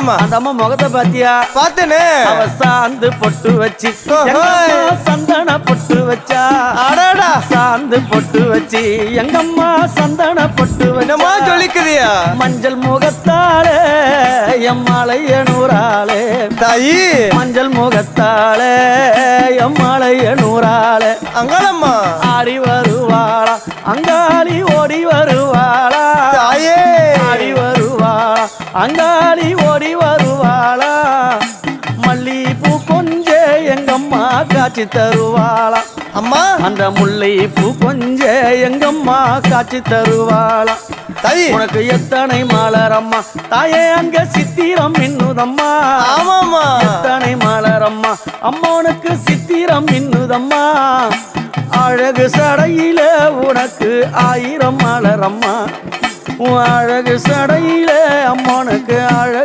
ஆமாமா. அந்த அம்மா முகத்தை பாத்தியா? பார்த்தேனே. அவ சாந்து பொட்டு வச்சு சந்தன பொட்டு வச்சா. அடடா. சாந்து பொட்டு வச்சு எங்கம்மா சந்தன பொட்டு என்னமா வச்சா. சொல்லிக்குதியா? மஞ்சள் முகத்தாலே எம்மாளைய நூறாளே தாயி. மஞ்சள் முகத்தாலே எம்மாளைய நூறாளே அங்காளம்மா ஆடி வருவாளா அங்காளி ஓடி வருவாளா. தாயே. ஆடி வருவாளா அங்காளி ஓடி வருவாளா. மல்லிப்பூ கொஞ்ச எங்கம்மா காட்சி தருவாளா. அம்மா அந்த முல்லைப்பூ கொஞ்ச எங்கம்மா காட்சி தருவாளா. தாயி. உனக்கு எத்தனை மலரம்மா தாயே அங்க சித்திரம் இன்னுதம்மா. ஆமாமா. எத்தனை மலரம்மா அம்மனுக்கு சித்திரம் இன்னுதம்மா. அழகு சடையில உனக்கு 1000 மலரம்மா. உன் அழகு சடையில அம்மனுக்கு அழகு